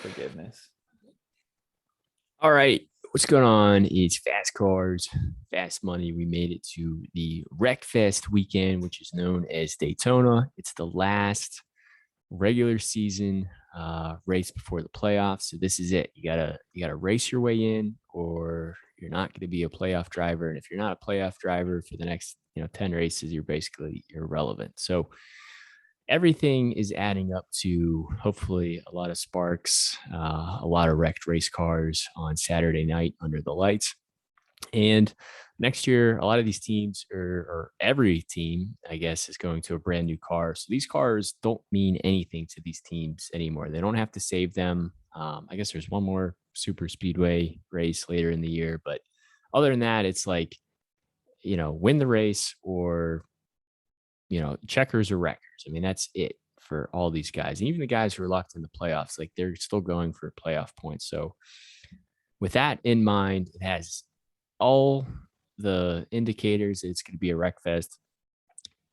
forgiveness. All right. What's going on? It's Fast Cars, Fast Money. We made it to the Wreckfest weekend, which is known as Daytona. It's the last regular season race before the playoffs. So this is it. You gotta race your way in, or you're not going to be a playoff driver. And if you're not a playoff driver for the next 10 races, you're basically irrelevant. So everything is adding up to hopefully a lot of sparks, a lot of wrecked race cars on Saturday night under the lights. And next year, a lot of these teams, or every team, I guess, is going to a brand new car. So these cars don't mean anything to these teams anymore. They don't have to save them. I guess there's one more super speedway race later in the year. But other than that, it's like, win the race or checkers or wreckers. I mean, that's it for all these guys. And even the guys who are locked in the playoffs, like they're still going for playoff points. So with that in mind, it has all the indicators that it's going to be a wreck fest.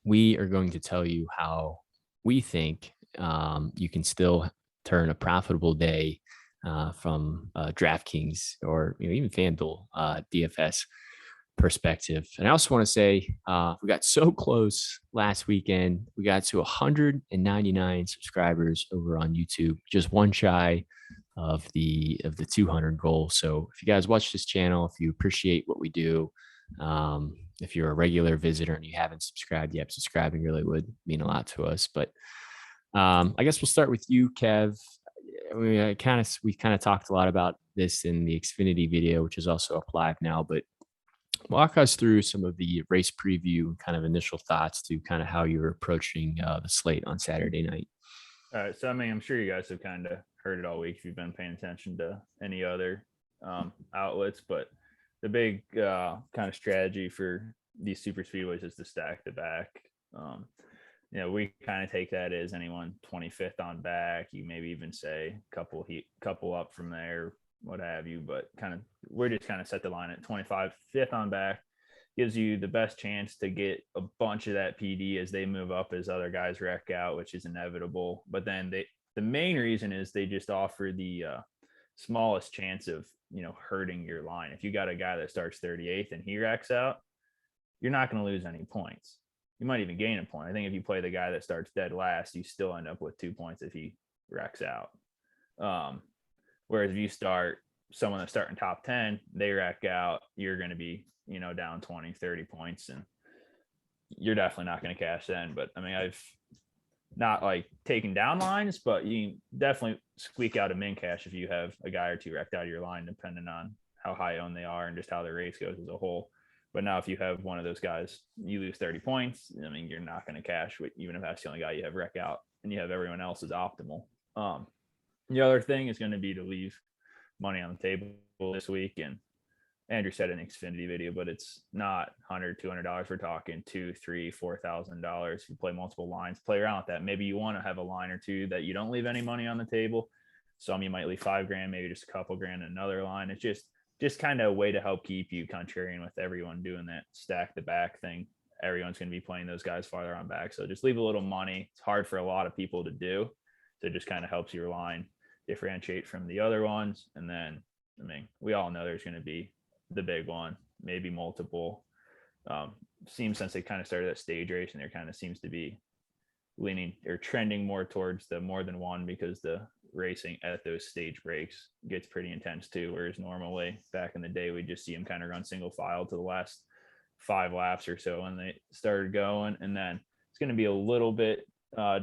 We are going to tell you how we think you can still turn a profitable day from Draftkings or even FanDuel DFS perspective. And I also want to say we got so close last weekend. We got to 199 subscribers over on YouTube, just one shy of the 200 goal. So if you guys watch this channel, if you appreciate what we do, if you're a regular visitor and you haven't subscribed yet, subscribing really would mean a lot to us. But I guess we'll start with you, Kev. We kind of talked a lot about this in the Xfinity video, which is also up live now, but walk us through some of the race preview and kind of initial thoughts to kind of how you're approaching the slate on Saturday night. All right. So, I mean, I'm sure you guys have kind of heard it all week if you've been paying attention to any other outlets, but the big kind of strategy for these super speedways is to stack the back. We kind of take that as anyone 25th on back. You maybe even say couple up from there, what have you, but we're just kind of set the line at 25th on back. Gives you the best chance to get a bunch of that PD as they move up, as other guys wreck out, which is inevitable. But then the main reason is they just offer the smallest chance of hurting your line. If you got a guy that starts 38th and he wrecks out, you're not going to lose any points. You might even gain a point. I think if you play the guy that starts dead last, you still end up with 2 points if he wrecks out. Whereas if you start someone that's starting top 10, they wreck out, you're going to be, down 20, 30 points, and you're definitely not going to cash then. But I mean, I've not like taken down lines, but you can definitely squeak out a min cash if you have a guy or two wrecked out of your line, depending on how high owned they are and just how the race goes as a whole. But now if you have one of those guys, you lose 30 points. I mean, you're not going to cash, even if that's the only guy you have wreck out and you have everyone else is optimal. The other thing is going to be to leave money on the table this week. And Andrew said in Xfinity video, but it's not $100, $200. We're talking $2,000, $3,000, $4,000. If you play multiple lines, play around with that. Maybe you want to have a line or two that you don't leave any money on the table. Some you might leave $5,000, maybe just a couple grand in another line. It's just kind of a way to help keep you contrarian with everyone doing that stack the back thing. Everyone's going to be playing those guys farther on back. So just leave a little money. It's hard for a lot of people to do. So it just kind of helps your line differentiate from the other ones. And then, I mean, we all know there's going to be the big one, maybe multiple. Seems since they kind of started that stage race, and there kind of seems to be leaning or trending more towards the more than one, because the racing at those stage breaks gets pretty intense too. Whereas normally back in the day, we just see them kind of run single file to the last 5 laps or so when they started going. And then it's going to be a little bit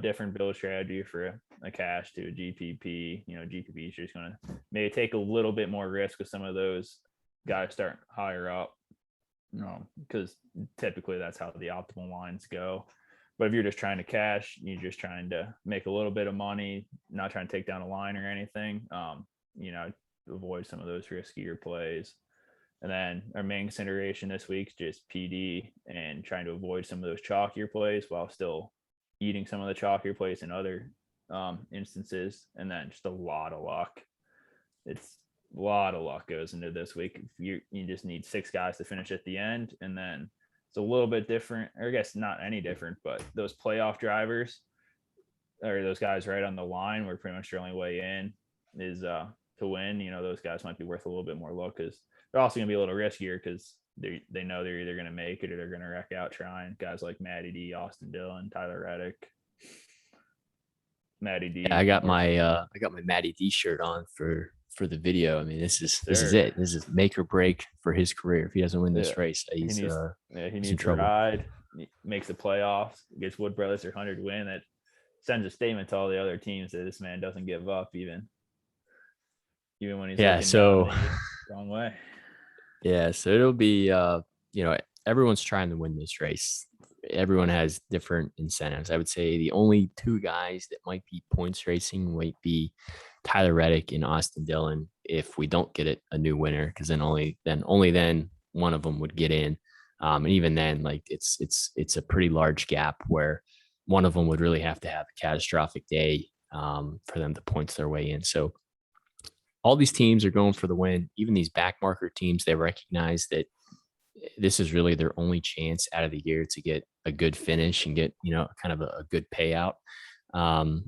different build strategy for a cash to a GPP. GPP is just going to maybe take a little bit more risk with some of those guys starting higher up, because typically that's how the optimal lines go. But if you're just trying to cash, you're just trying to make a little bit of money, not trying to take down a line or anything, avoid some of those riskier plays. And then our main consideration this week is just PD and trying to avoid some of those chalkier plays while still eating some of the chalkier plays in other instances. And then just a lot of luck. It's a lot of luck goes into this week. You just need 6 guys to finish at the end. And then it's a little bit different, or I guess not any different, but those playoff drivers or those guys right on the line were pretty much your only way in. is to win, those guys might be worth a little bit more look because they're also going to be a little riskier because they know they're either going to make it or they're going to wreck out trying. Guys like Matty D, Austin Dillon, Tyler Reddick. Matty D. Yeah, I got my Matty D shirt on for the video. I mean, this is it. This is make or break for his career. If he doesn't win this race, he's he he's needs in to trouble. ride. He makes the playoffs, gets Wood Brothers their 100th win. That sends a statement to all the other teams that this man doesn't give up, even when he's looking down the wrong way. Yeah, so it'll be everyone's trying to win this race. Everyone has different incentives. I would say the only two guys that might be points racing might be Tyler Reddick and Austin Dillon if we don't get a new winner, because then only then one of them would get in. And even then, like it's a pretty large gap where one of them would really have to have a catastrophic day for them to points their way in. So all these teams are going for the win. Even these backmarker teams, they recognize that this is really their only chance out of the year to get a good finish and get, kind of a good payout.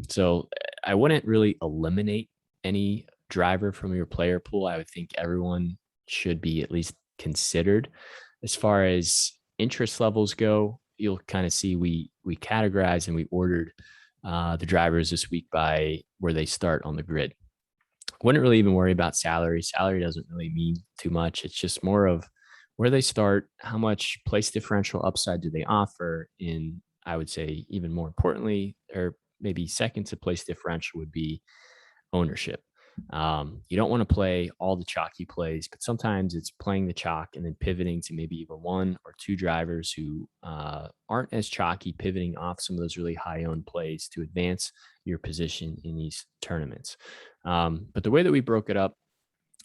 So I wouldn't really eliminate any driver from your player pool. I would think everyone should be at least considered. As far as interest levels go, you'll kind of see we categorized and we ordered the drivers this week by where they start on the grid. Wouldn't really even worry about salary. Salary doesn't really mean too much. It's just more of where they start, how much place differential upside do they offer, and I would say even more importantly, or maybe second to place differential, would be ownership. You don't want to play all the chalky plays, but sometimes it's playing the chalk and then pivoting to maybe even one or two drivers who aren't as chalky, pivoting off some of those really high owned plays to advance your position in these tournaments. But the way that we broke it up,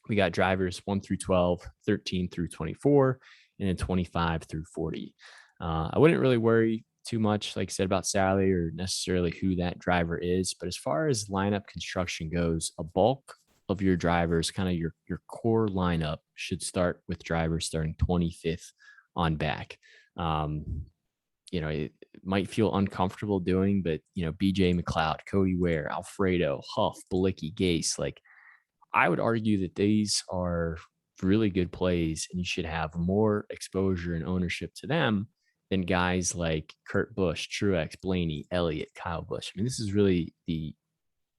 we got drivers 1 through 12, 13 through 24, and then 25 through 40. I wouldn't really worry too much, like I said, about salary or necessarily who that driver is. But as far as lineup construction goes, a bulk of your drivers, kind of your core lineup, should start with drivers starting 25th on back. It might feel uncomfortable doing, but, BJ McLeod, Cody Ware, Alfredo, Huff, Balicki, Gase, like, I would argue that these are really good plays and you should have more exposure and ownership to them than guys like Kurt Busch, Truex, Blaney, Elliott, Kyle Busch. I mean, this is really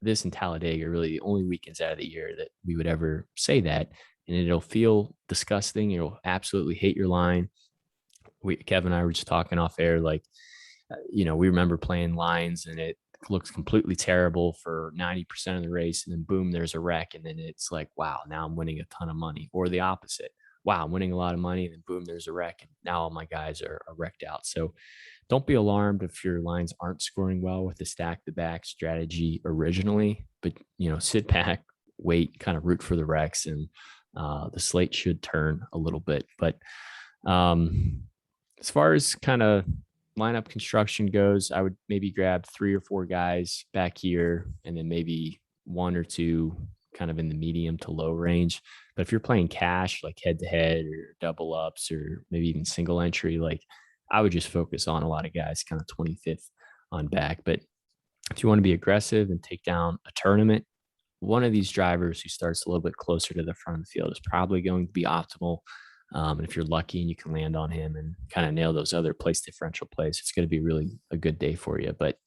this and Talladega are really the only weekends out of the year that we would ever say that. And it'll feel disgusting. You'll absolutely hate your line. Kevin and I were just talking off air, like, we remember playing lines and it looks completely terrible for 90% of the race, and then boom, there's a wreck, and then it's like, wow, now I'm winning a ton of money. Or the opposite, wow, I'm winning a lot of money, and then boom, there's a wreck, and now all my guys are wrecked out. So don't be alarmed if your lines aren't scoring well with the stack the back strategy originally, but sit back, wait, kind of root for the wrecks, and the slate should turn a little bit. But as far as kind of lineup construction goes, I would maybe grab 3 or 4 guys back here and then maybe 1 or 2 kind of in the medium to low range. But if you're playing cash, like head to head or double ups or maybe even single entry, like I would just focus on a lot of guys kind of 25th on back. But if you want to be aggressive and take down a tournament, one of these drivers who starts a little bit closer to the front of the field is probably going to be optimal. And if you're lucky and you can land on him and kind of nail those other place differential plays, it's going to be really a good day for you. But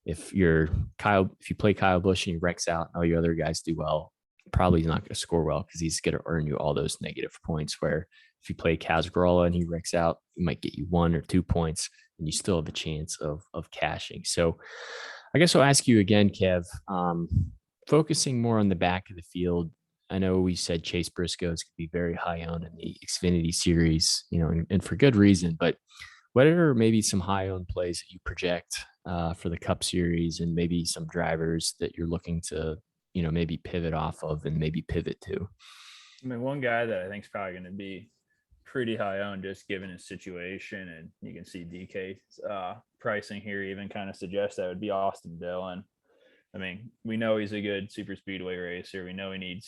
if you play Kyle Busch and he wrecks out, and all your other guys do well, probably not going to score well because he's going to earn you all those negative points. Where if you play Casgralla and he wrecks out, he might get you 1 or 2 points, and you still have a chance of cashing. So I guess I'll ask you again, Kev, focusing more on the back of the field. I know we said Chase Briscoe is going to be very high owned in the Xfinity series, and for good reason. But what are maybe some high owned plays that you project for the Cup Series, and maybe some drivers that you're looking to, maybe pivot off of and maybe pivot to? I mean, one guy that I think is probably going to be pretty high owned, just given his situation, and you can see DK's pricing here even kind of suggests that would be Austin Dillon. I mean, we know he's a good super speedway racer. We know he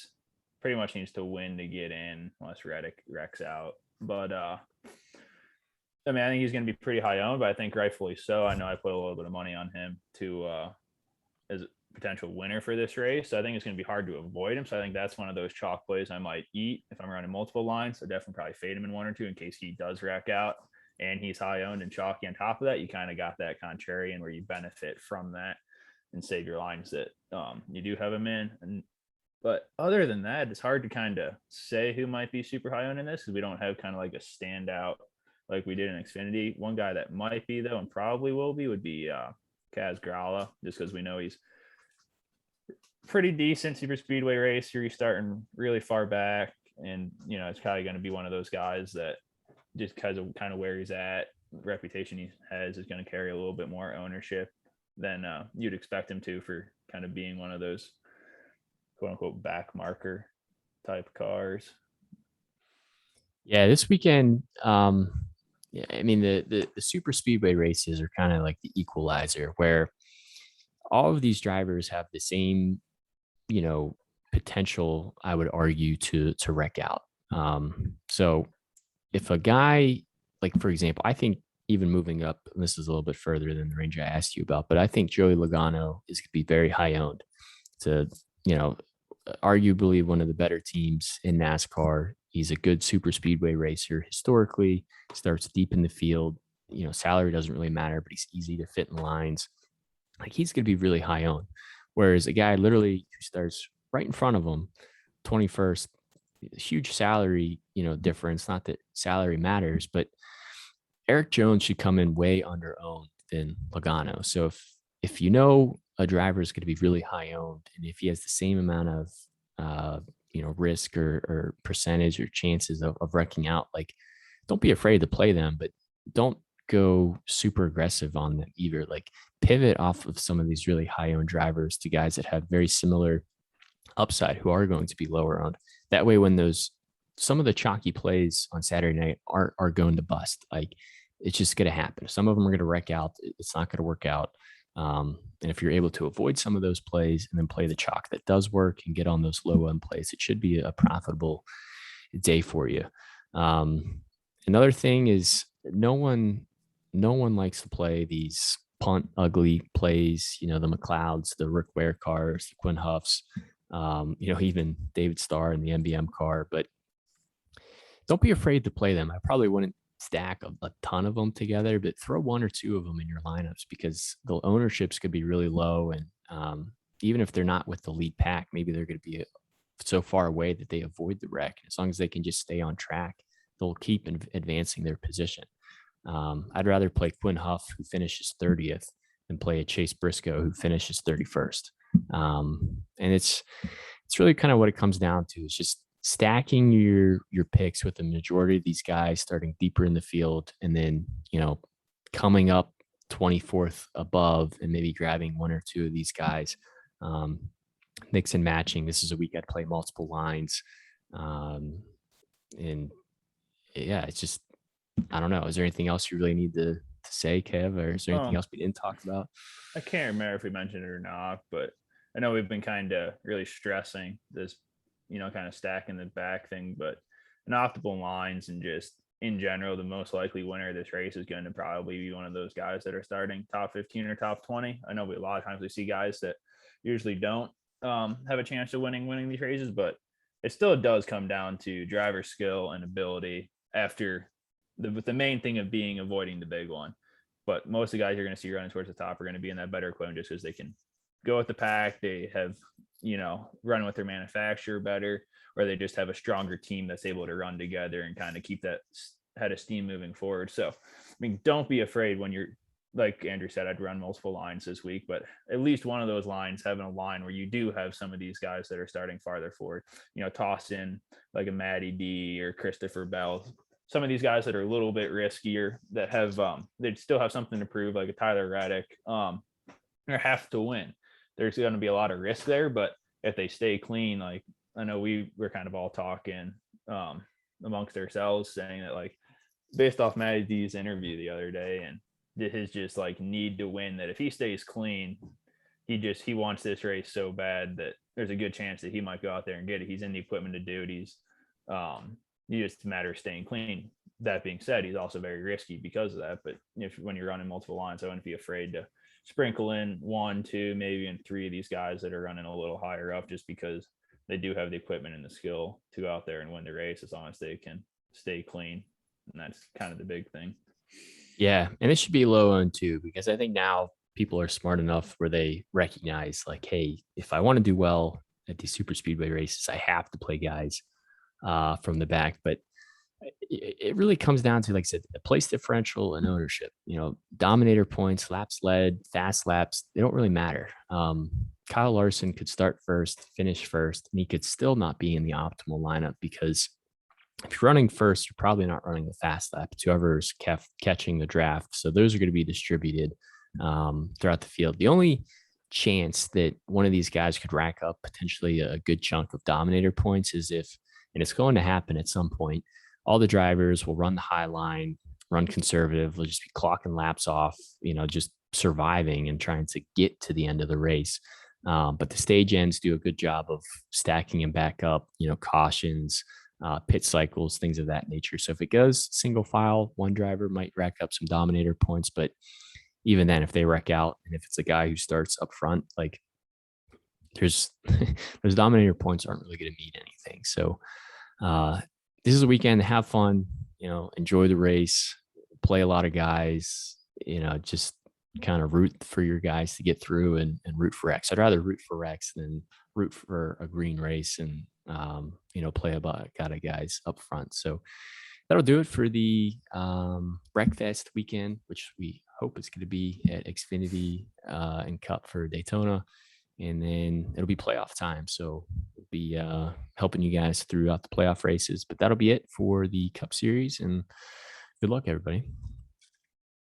pretty much needs to win to get in unless Reddick wrecks out. But I think he's going to be pretty high owned, but I think rightfully so. I know I put a little bit of money on him to as potential winner for this race. So I think it's going to be hard to avoid him. So I think that's one of those chalk plays I might eat if I'm running multiple lines. So definitely probably fade him in one or two in case he does rack out and he's high owned and chalky. On top of that, you kind of got that contrarian where you benefit from that and save your lines that you do have him in. But other than that, it's hard to kind of say who might be super high owned in this because we don't have kind of like a standout like we did in Xfinity. One guy that might be though and probably will be would be Kaz Grala, just because we know he's pretty decent super speedway racer. He's starting really far back, and it's probably going to be one of those guys that just because of kind of where he's at, reputation he has is going to carry a little bit more ownership than you'd expect him to for kind of being one of those quote unquote back marker type cars. Yeah, this weekend, yeah, I mean the super speedway races are kind of like the equalizer where all of these drivers have the same, potential, I would argue, to wreck out. So if a guy, like for example, I think even moving up, and this is a little bit further than the range I asked you about, but I think Joey Logano is going to be very high owned to, arguably one of the better teams in NASCAR. He's a good super speedway racer. Historically, starts deep in the field. Salary doesn't really matter, but he's easy to fit in lines. Like he's going to be really high owned. Whereas a guy literally who starts right in front of him, 21st, huge salary, difference. Not that salary matters, but Eric Jones should come in way under owned than Logano. So if a driver is going to be really high owned, and if he has the same amount of risk or percentage or chances of wrecking out, like don't be afraid to play them, but don't go super aggressive on them either. Like pivot off of some of these really high owned drivers to guys that have very similar upside who are going to be lower owned. That way, when some of the chalky plays on Saturday night are going to bust, like it's just going to happen. Some of them are going to wreck out. It's not going to work out. And if you're able to avoid some of those plays and then play the chalk that does work and get on those low end plays, it should be a profitable day for you. Another thing is no one likes to play these punt ugly plays, the McLeods, the Rick Ware cars, the Quinn Huffs, even David Starr in the MBM car, but don't be afraid to play them. I probably wouldn't stack a ton of them together, but throw one or two of them in your lineups because the ownerships could be really low. And even if they're not with the lead pack, maybe they're going to be so far away that they avoid the wreck. As long as they can just stay on track, they'll keep advancing their position. I'd rather play Quinn Huff, who finishes 30th, than play a Chase Briscoe, who finishes 31st. And it's really kind of what it comes down to. It's just stacking your picks with the majority of these guys starting deeper in the field, and then coming up 24th above and maybe grabbing one or two of these guys, mix and matching. This is a week I'd play multiple lines, and yeah, it's just, I don't know. Is there anything else you really need to say, Kev, or is there anything else we didn't talk about? I can't remember if we mentioned it or not, but I know we've been kind of really stressing this, kind of stacking the back thing, but an optimal lines and just in general, the most likely winner of this race is going to probably be one of those guys that are starting top 15 or top 20. I know a lot of times we see guys that usually don't have a chance of winning these races, but it still does come down to driver skill and ability after the main thing of being avoiding the big one. But most of the guys you're going to see running towards the top are going to be in that better equipment just because they can go with the pack. They have, run with their manufacturer better, or they just have a stronger team that's able to run together and kind of keep that head of steam moving forward. So, I mean, don't be afraid when you're, like Andrew said, I'd run multiple lines this week, but at least one of those lines, having a line where you do have some of these guys that are starting farther forward, toss in like a Matty D or Christopher Bell, some of these guys that are a little bit riskier that have, they'd still have something to prove, like a Tyler Reddick, or have to win. There's going to be a lot of risk there, but if they stay clean, like I know we were kind of all talking amongst ourselves saying that, like, based off Matty D's interview the other day and his just like need to win, that if he stays clean, he wants this race so bad that there's a good chance that he might go out there and get it. He's in the equipment to do it. He's just a matter of staying clean. That being said, he's also very risky because of that. But when you're running multiple lines, I wouldn't be afraid to sprinkle in 1, 2, maybe in 3 of these guys that are running a little higher up, just because they do have the equipment and the skill to go out there and win the race as long as they can stay clean. And that's kind of the big thing. Yeah, and it should be low owned too, because I think now people are smart enough where they recognize, like, hey, if I want to do well at these super speedway races, I have to play guys from the back. But it really comes down to, like I said, the place differential and ownership. Dominator points, laps led, fast laps, they don't really matter. Kyle Larson could start first, finish first, and he could still not be in the optimal lineup, because if you're running first, you're probably not running the fast lap. It's whoever's catching the draft. So those are going to be distributed throughout the field. The only chance that one of these guys could rack up potentially a good chunk of dominator points is if, and it's going to happen at some point, all the drivers will run the high line, run conservative. They'll just be clocking laps off, just surviving and trying to get to the end of the race. But the stage ends do a good job of stacking them back up, cautions, pit cycles, things of that nature. So if it goes single file, one driver might rack up some dominator points, but even then, if they wreck out, and if it's a guy who starts up front, like those dominator points aren't really going to mean anything. So this is a weekend to have fun, enjoy the race, play a lot of guys, just kind of root for your guys to get through and root for X. I'd rather root for X than root for a green race and, play about got guys up front. So that'll do it for the Breakfast weekend, which we hope is going to be at Xfinity and Cup for Daytona. And then it'll be playoff time. So we'll be helping you guys throughout the playoff races. But that'll be it for the Cup Series. And good luck, everybody.